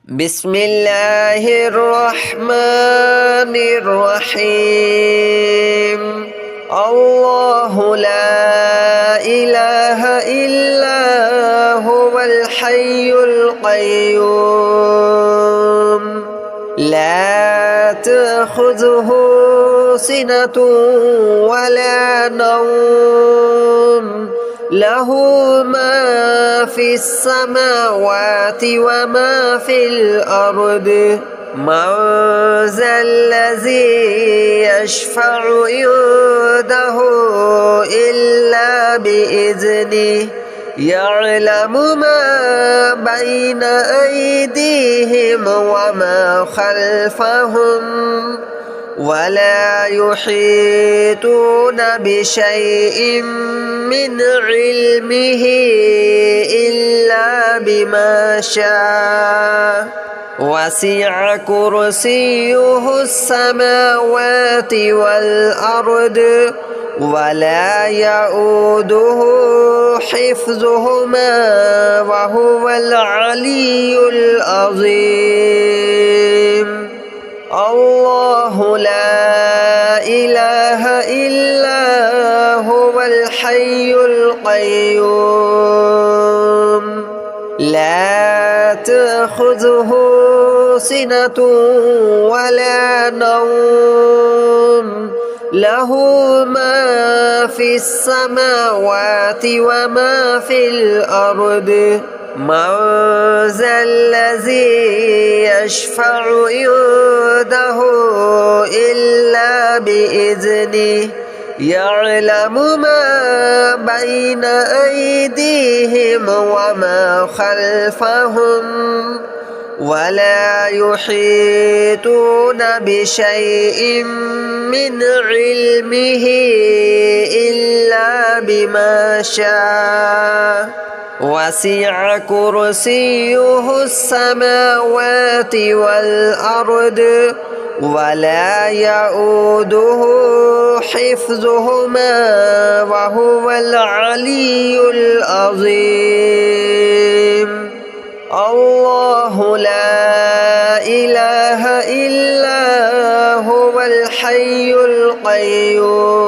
بسم الله الرحمن الرحيم. الله لا إله إلا هو الحي القيوم لا تأخذه سنة ولا نوم له ما في السماوات وما في الأرض من ذا الذي يشفع عنده إلا بإذنه يعلم ما بين أيديهم وما خلفهم ولا يحيطون بشيء من علمه إلا بما شاء وسع كرسيه السماوات والأرض ولا يؤوده حفظهما وهو العلي العظيم. الله لا إله إلا هو الحي القيوم لا تأخذه سنة ولا نوم له ما في السماوات وما في الأرض من ذا الذي يشفع عنده إلا بإذنه يعلم ما بين أيديهم وما خلفهم ولا يحيطون بشيء من علمه إلا بما شاء وسع كرسيه السماوات والأرض ولا يؤوده حفظهما وهو العلي العظيم. الله لا إله إلا هو الحي القيوم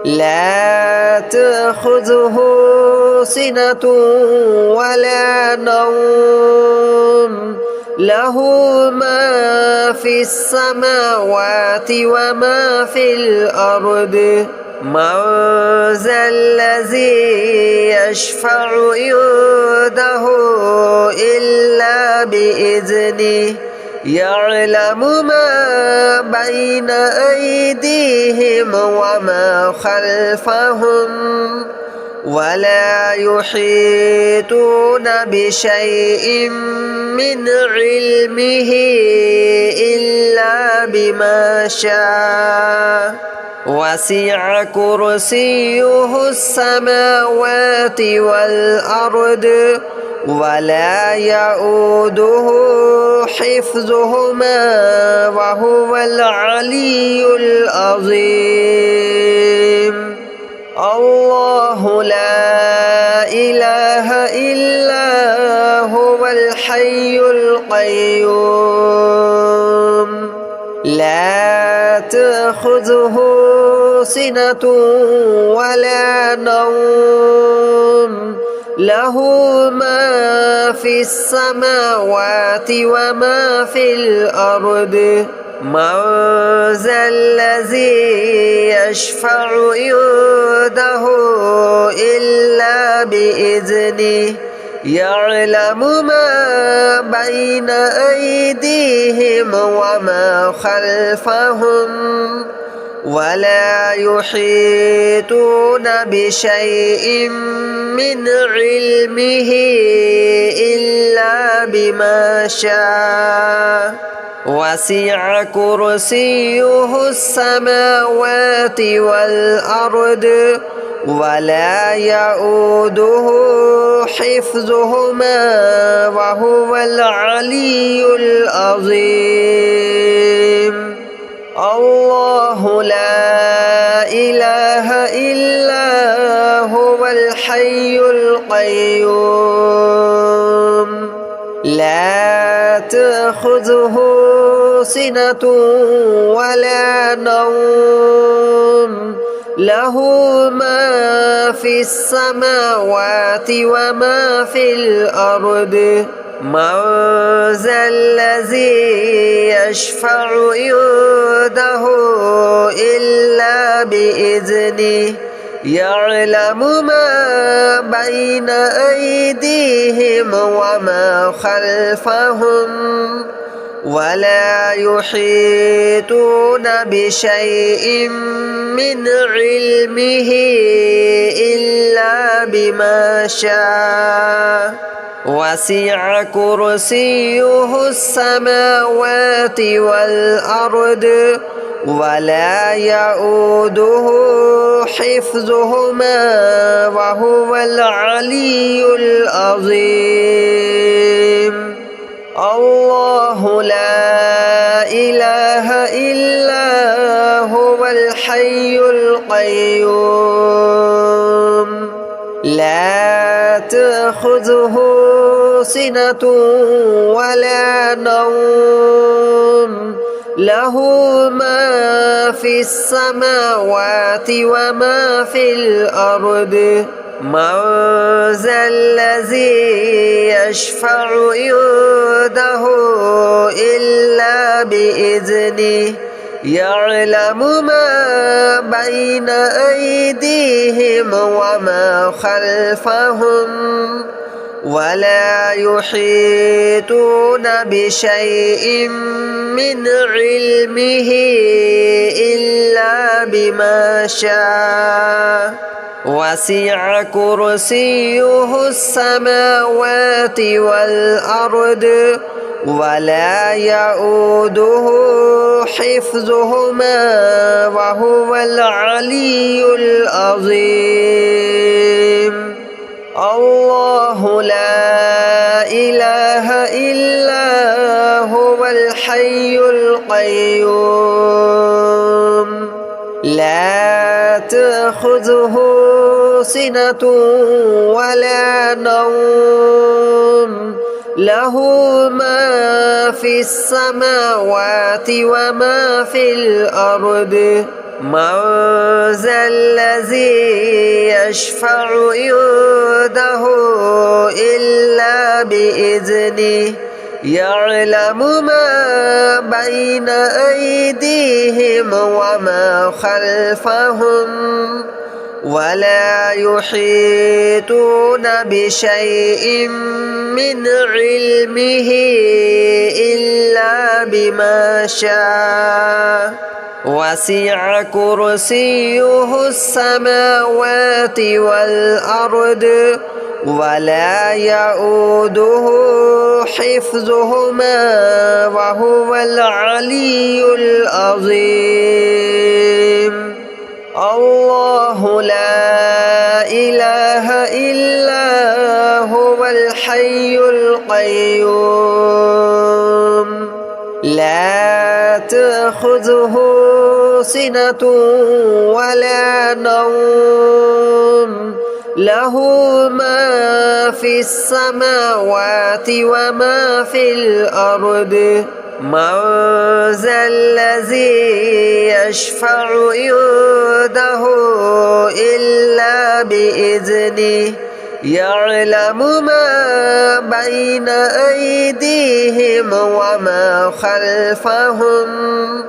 لا تأخذه سنة ولا نوم له ما في السماوات وما في الأرض من ذا الذي يشفع عنده إلا بإذنه يعلم ما بين أيديهم وما خلفهم ولا يحيطون بشيء من علمه إلا بما شاء وسع كرسيه السماوات والأرض ولا يؤوده حفظهما وهو العلي العظيم. الله لا إله إلا هو الحي القيوم لا تأخذه سنة ولا نوم له ما في السماوات وما في الأرض من ذا الذي يشفع عنده إلا بإذنه يعلم ما بين أيديهم وما خلفهم ولا يحيطون بشيء من علمه إلا بما شاء وسع كرسيه السماوات والأرض ولا يؤوده حفظهما وهو العلي العظيم. الله لا إله إلا هو الحي القيوم لا تأخذه سنة ولا نوم له ما في السماوات وما في الأرض من ذا الذي يشفع عنده إلا بإذنه يعلم ما بين أيديهم وما خلفهم ولا يحيطون بشيء من علمه إلا بما شاء وسع كرسيه السماوات والأرض ولا يؤوده حفظهما وهو العلي العظيم الله لا إله إلا هو الحي القيوم لا تأخذه سنة ولا نوم له ما في السماوات وما في الأرض من ذا الذي يشفع عنده إلا بإذنه يعلم ما بين أيديهم وما خلفهم ولا يحيطون بشيء من علمه إلا بما شاء وسع كرسيه السماوات والأرض ولا يؤوده حفظهما وهو العلي العظيم الله لا إله إلا هو الحي القيوم لا تأخذه سنة ولا نوم له ما في السماوات وما في الأرض من ذا الذي يشفع عنده إلا بإذنه يعلم ما بين أيديهم وما خلفهم ولا يحيطون بشيء من علمه إلا بما شاء وسع كرسيه السماوات والأرض ولا يؤوده حفظهما وهو العلي العظيم الله لا إله إلا هو الحي القيوم لا تأخذه سنة ولا نوم له ما في السماوات وما في الأرض من ذا الذي يشفع عنده إلا بإذنه يعلم ما بين أيديهم وما خلفهم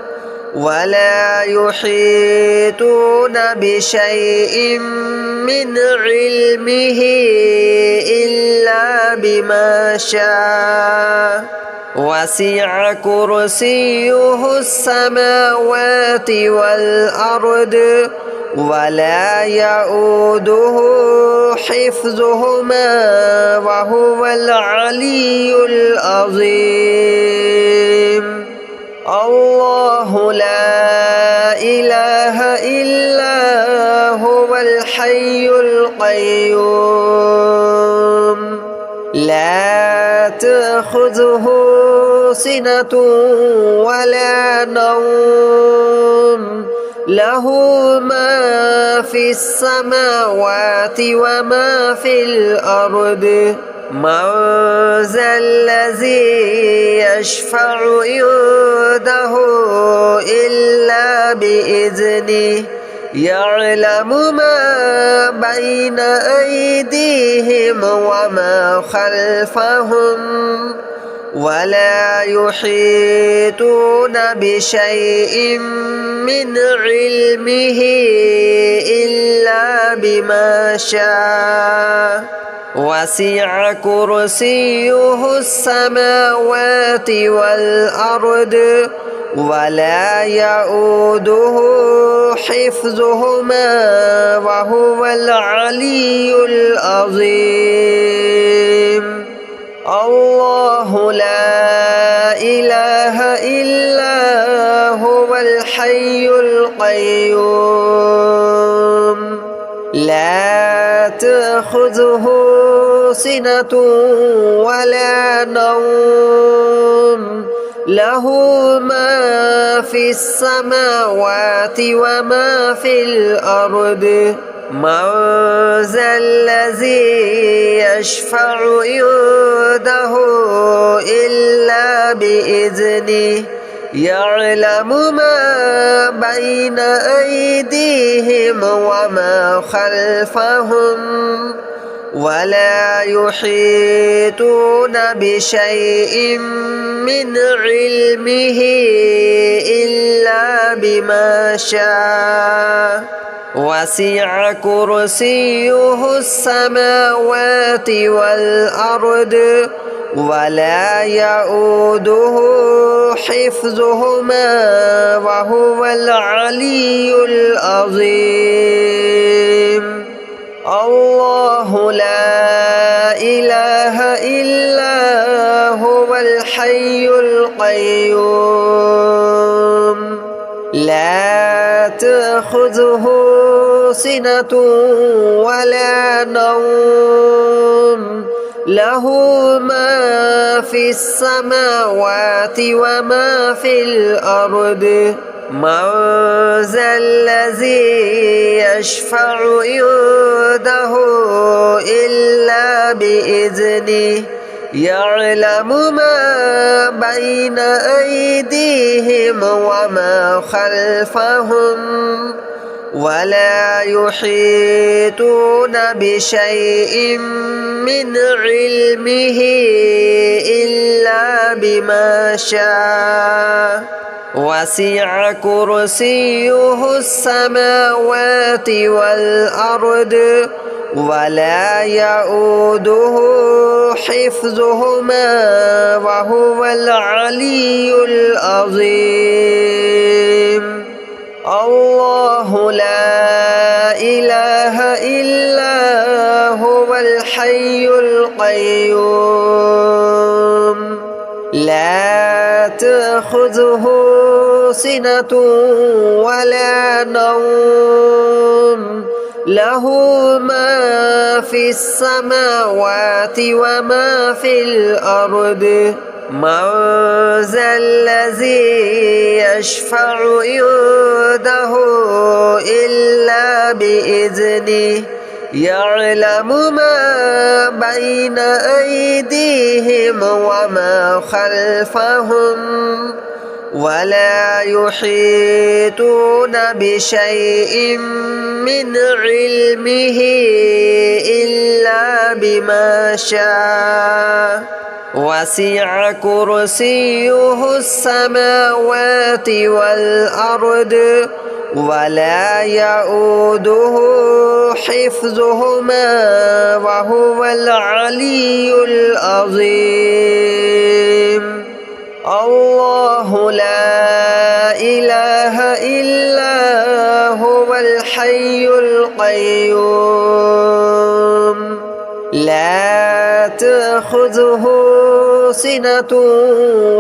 ولا يحيطون بشيء من علمه إلا بما شاء وسع كرسيه السماوات والأرض ولا يؤوده حفظهما وهو العلي العظيم الله لا إله إلا هو الحي القيوم لا تأخذه سنة ولا نوم له ما في السماوات وما في الأرض من ذا الذي يشفع عنده إلا بإذنه يعلم ما بين أيديهم وما خلفهم ولا يحيطون بشيء من علمه إلا بما شاء وسع كرسيه السماوات والأرض ولا يؤوده حفظهما وهو العلي العظيم الله لا إله إلا هو الحي القيوم لا تأخذه سنة ولا نوم له ما في السماوات وما في الأرض من ذا الذي يشفع عنده إلا بإذنه يعلم ما بين أيديهم وما خلفهم ولا يحيطون بشيء من علمه إلا بما شاء وسع كرسيه السماوات والأرض ولا يؤوده حفظهما وهو العلي العظيم الله لا إله إلا هو الحي القيوم لا تأخذه سنة ولا نوم له ما في السماوات وما في الأرض من ذا الذي يشفع عنده إلا بإذنه يعلم ما بين أيديهم وما خلفهم ولا يحيطون بشيء من علمه إلا بما شاء وسع كرسيه السماوات والأرض ولا يؤوده حفظهما وهو العلي العظيم الله لا إله إلا هو الحي القيوم لا تأخذه سنة ولا نوم له ما في السماوات وما في الأرض من ذا الذي يشفع عنده إلا بإذنه يعلم ما بين أيديهم وما خلفهم ولا يحيطون بشيء من علمه إلا بما شاء وسع كرسيه السماوات والأرض ولا يؤوده حفظهما وهو العلي العظيم الله لا إله إلا هو الحي القيوم لا تأخذه سنة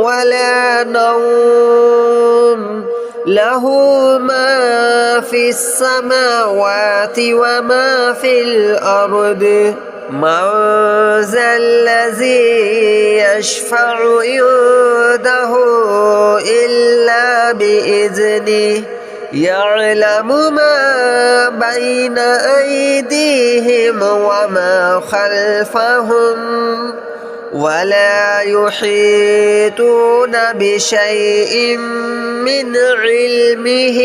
ولا نوم له ما في السماوات وما في الأرض من ذا الذي يشفع عنده إلا بإذنه يعلم ما بين أيديهم وما خلفهم ولا يحيطون بشيء من علمه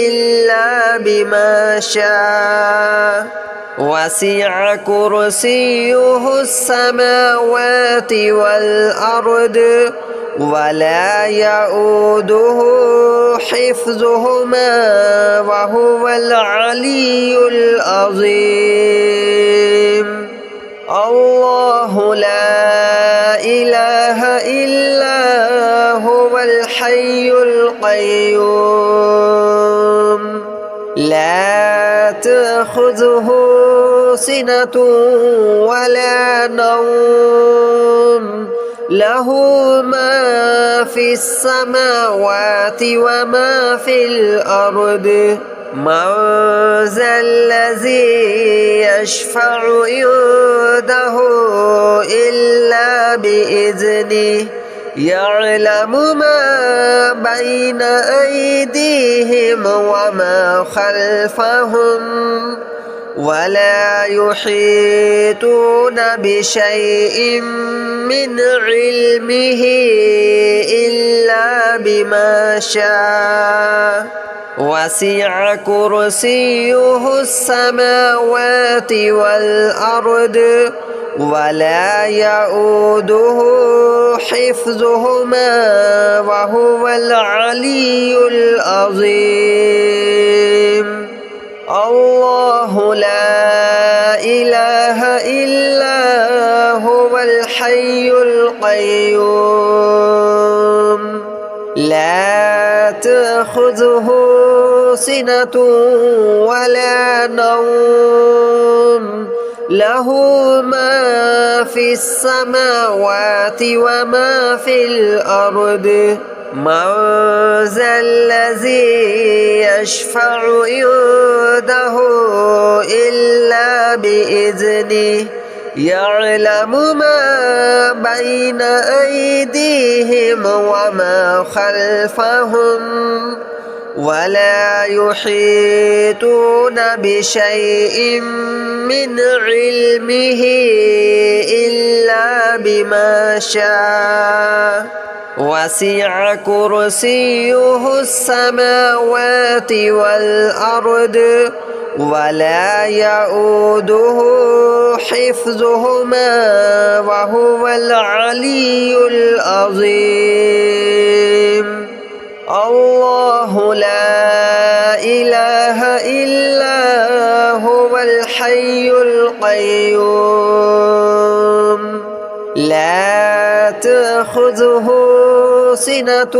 إلا بما شاء وسع كرسيه السماوات والأرض ولا يؤوده حفظهما وهو العلي العظيم الله لا إله إلا هو الحي القيوم لا تأخذه سنة ولا نوم له ما في السماوات وما في الأرض من ذا الذي يشفع عنده إلا بإذنه يعلم ما بين أيديهم وما خلفهم ولا يحيطون بشيء من علمه إلا بما شاء وسع كرسيه السماوات والأرض ولا يؤوده حفظهما وهو العلي العظيم الله لا إله إلا هو الحي القيوم لا تأخذه سنة ولا نوم له ما في السماوات وما في الأرض من ذا الذي يشفع عنده إلا بإذنه يعلم ما بين أيديهم وما خلفهم ولا يحيطون بشيء من علمه إلا بما شاء وسع كرسيه السماوات والأرض ولا يؤوده حفظهما وهو العلي العظيم الله لا إله إلا هو الحي القيوم لا تأخذه سنة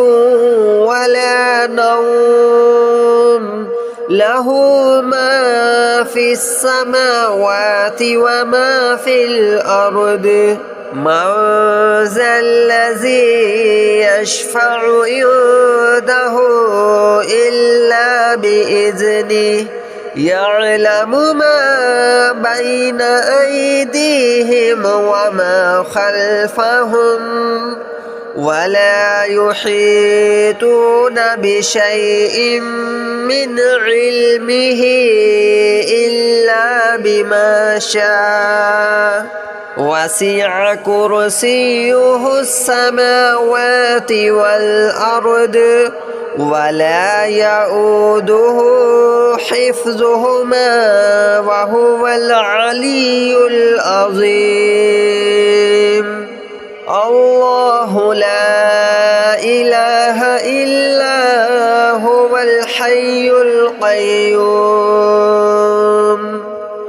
ولا نوم له ما في السماوات وما في الأرض من ذا الذي يشفع عنده إلا بإذنه يعلم ما بين أيديهم وما خلفهم ولا يحيطون بشيء من علمه إلا بما شاء وسع كرسيه السماوات والأرض ولا يؤوده حفظهما وهو العلي العظيم الله لا إله إلا هو الحي القيوم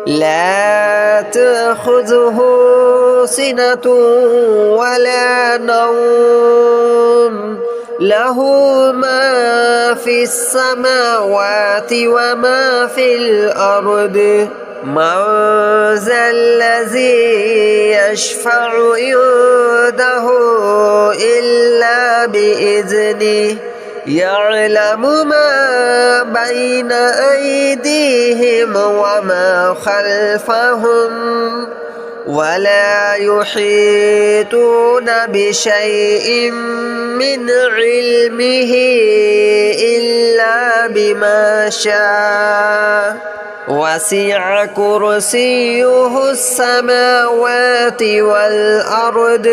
لا تأخذه سنة ولا نوم له ما في السماوات وما في الأرض من ذا الذي يشفع عنده إلا بإذنه يعلم ما بين أيديهم وما خلفهم ولا يحيطون بشيء من علمه إلا بما شاء وسع كرسيه السماوات والأرض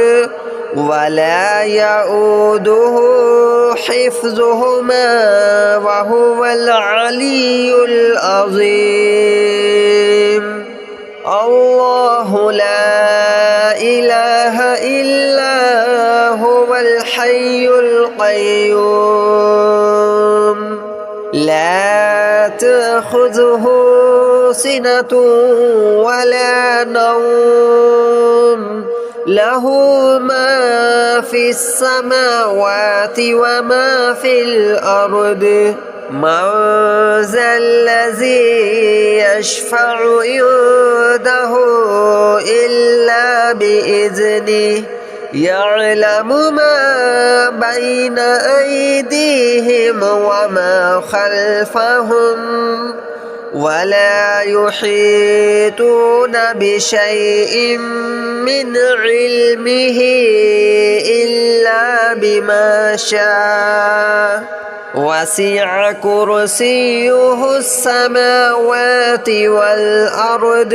ولا يؤوده حفظهما وهو العلي العظيم. الله لا إله إلا هو الحي القيوم لا تأخذه سنة ولا نوم له ما في السماوات وما في الأرض من ذا الذي يشفع عنده إلا بإذنه يعلم ما بين أيديهم وما خلفهم ولا يحيطون بشيء من علمه إلا بما شاء وسع كرسيه السماوات والأرض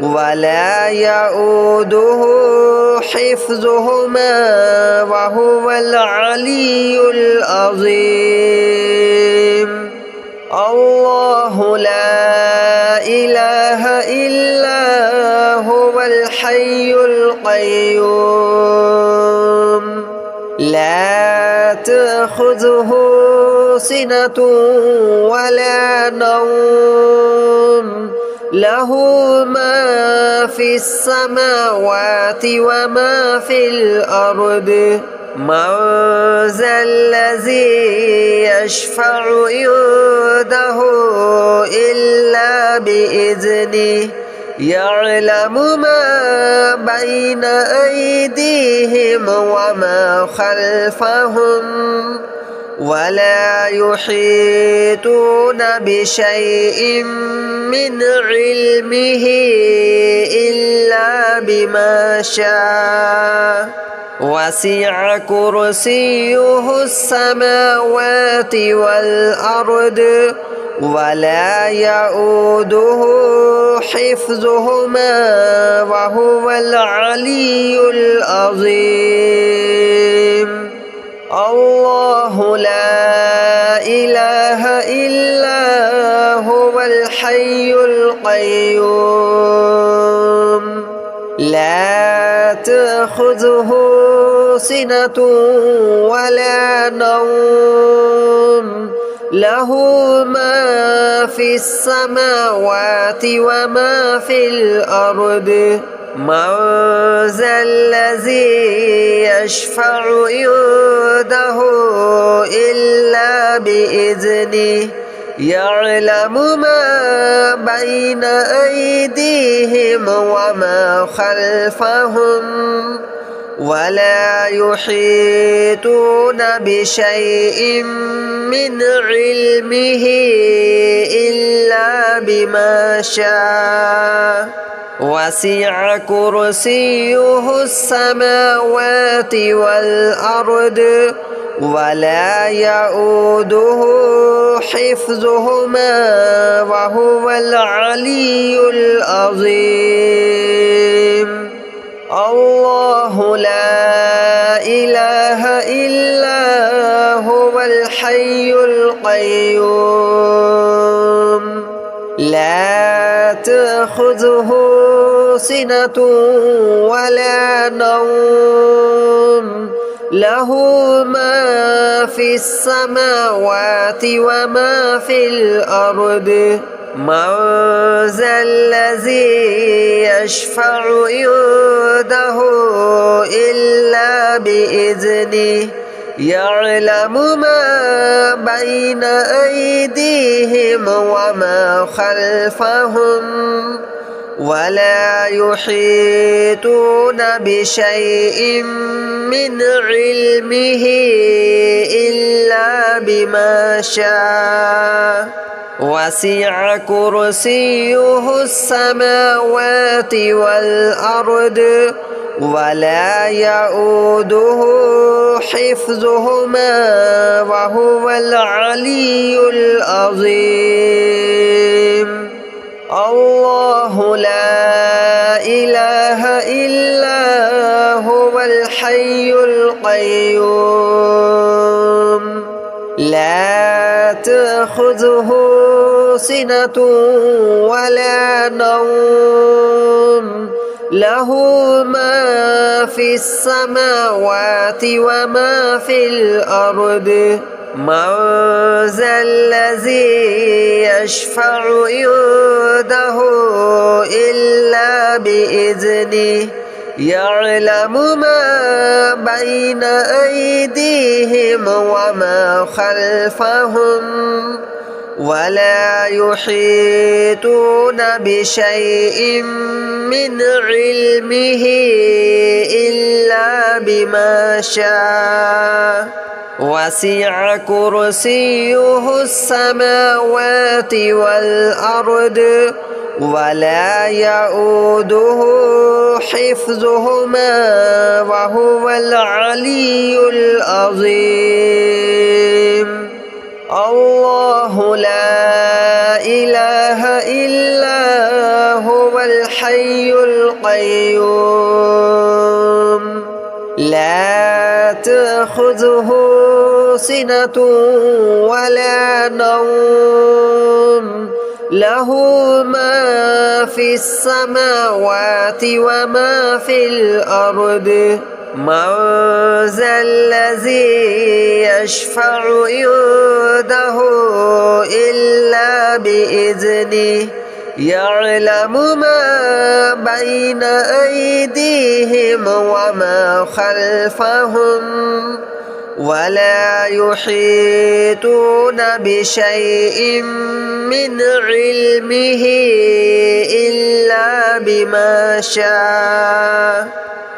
ولا يؤوده حفظهما وهو العلي العظيم. الله لا إله إلا هو الحي القيوم لا تأخذه سنة ولا نوم له ما في السماوات وما في الأرض من ذا الذي يشفع عنده إلا بإذنه يعلم ما بين أيديهم وما خلفهم ولا يحيطون بشيء من علمه إلا بما شاء وسع كرسيه السماوات والأرض ولا يؤوده حفظهما وهو العلي العظيم. الله لا إله إلا هو الحي القيوم لا تأخذه سنة ولا نوم له ما في السماوات وما في الأرض من ذا الذي يشفع عنده إلا بإذنه يعلم ما بين أيديهم وما خلفهم ولا يحيطون بشيء من علمه إلا بما شاء وسع كرسيه السماوات والأرض ولا يؤوده حفظهما وهو العلي العظيم. الله لا إله إلا هو الحي القيوم لا تأخذه سنة ولا نوم له ما في السماوات وما في الأرض من ذا الذي يشفع عنده إلا بإذنه يعلم ما بين أيديهم وما خلفهم ولا يحيطون بشيء من علمه إلا بما شاء وسع كرسيه السماوات والأرض ولا يؤوده حفظهما وهو العلي العظيم. الله لا إله إلا هو الحي القيوم لا تأخذه سنة ولا نوم له ما في السماوات وما في الأرض من ذا الذي يشفع عنده إلا بإذنه يعلم ما بين أيديهم وما خلفهم ولا يحيطون بشيء من علمه إلا بما شاء وسع كرسيه السماوات والأرض ولا يؤوده حفظهما وهو العلي العظيم. الله لا إله إلا هو الحي القيوم لا تأخذه سنة ولا نوم له ما في السماوات وما في الأرض من ذا الذي يشفع عنده إلا بإذنه يعلم ما بين أيديهم وما خلفهم ولا يحيطون بشيء من علمه إلا بما شاء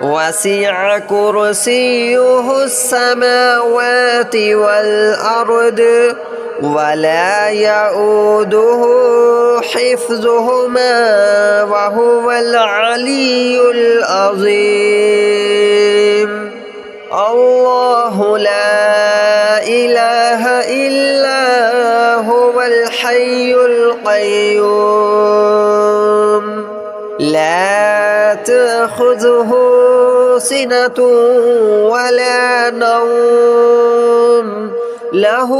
وسع كرسيه السماوات والأرض ولا يؤوده حفظهما وهو العلي العظيم. الله لا إله إلا هو الحي القيوم لا تأخذه سنة ولا نوم له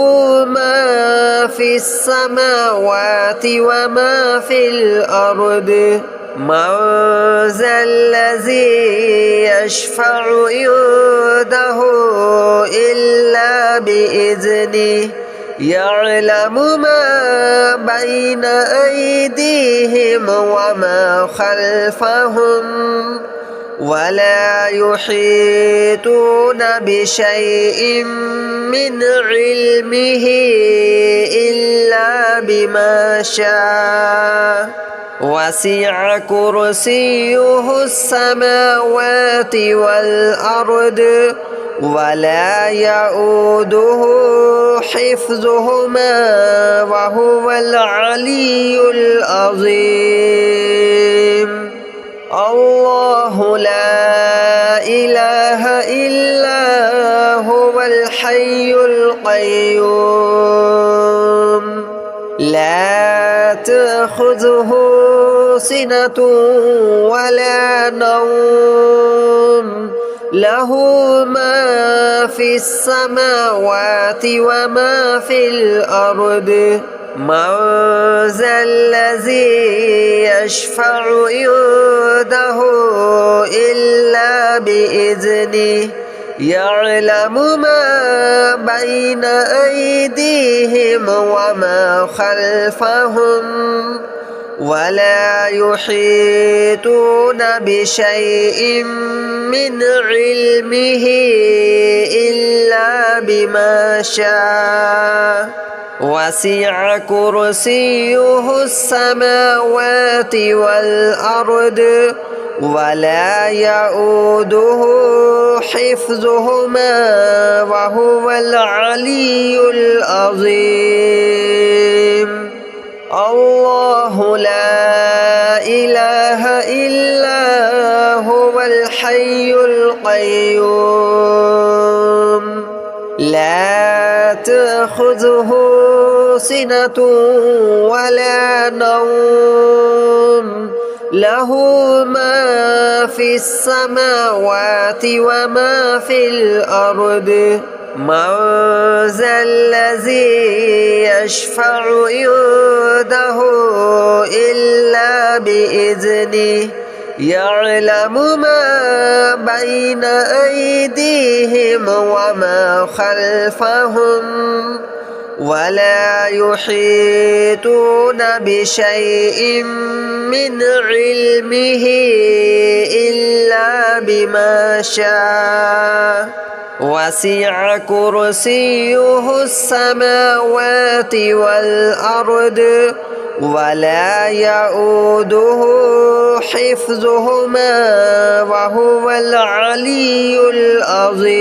ما في السماوات وما في الأرض من ذا الذي يشفع عنده إلا بإذنه يعلم ما بين أيديهم وما خلفهم ولا يحيطون بشيء من علمه إلا بما شاء وسع كرسيه السماوات والأرض ولا يؤوده حفظهما وهو العلي العظيم. الله لا إله إلا هو الحي القيوم لا تأخذه سنة ولا نوم له ما في السماوات وما في الأرض من ذا الذي يشفع عنده إلا بإذنه يعلم ما بين أيديهم وما خلفهم ولا يحيطون بشيء من علمه إلا بما شاء وسع كرسيه السماوات والأرض ولا يؤوده حفظهما وهو العلي العظيم. الله لا إله إلا هو الحي القيوم لا تأخذه سنة ولا نوم له ما في السماوات وما في الأرض من ذا الذي يشفع عنده إلا بإذنه يعلم ما بين أيديهم وما خلفهم ولا يحيطون بشيء من علمه إلا بما شاء وسع كرسيه السماوات والأرض ولا يؤوده حفظهما وهو العلي العظيم. الله لا إله إلا هو الحي القيوم لا تأخذه سنة ولا نوم له ما في السماوات وما في الأرض من ذا الذي يشفع عنده إلا بإذنه يعلم ما بين أيديهم وما خلفهم ولا يحيطون بشيء من علمه إلا بما شاء وسع كرسيه السماوات والأرض ولا يؤوده حفظهما وهو العلي العظيم.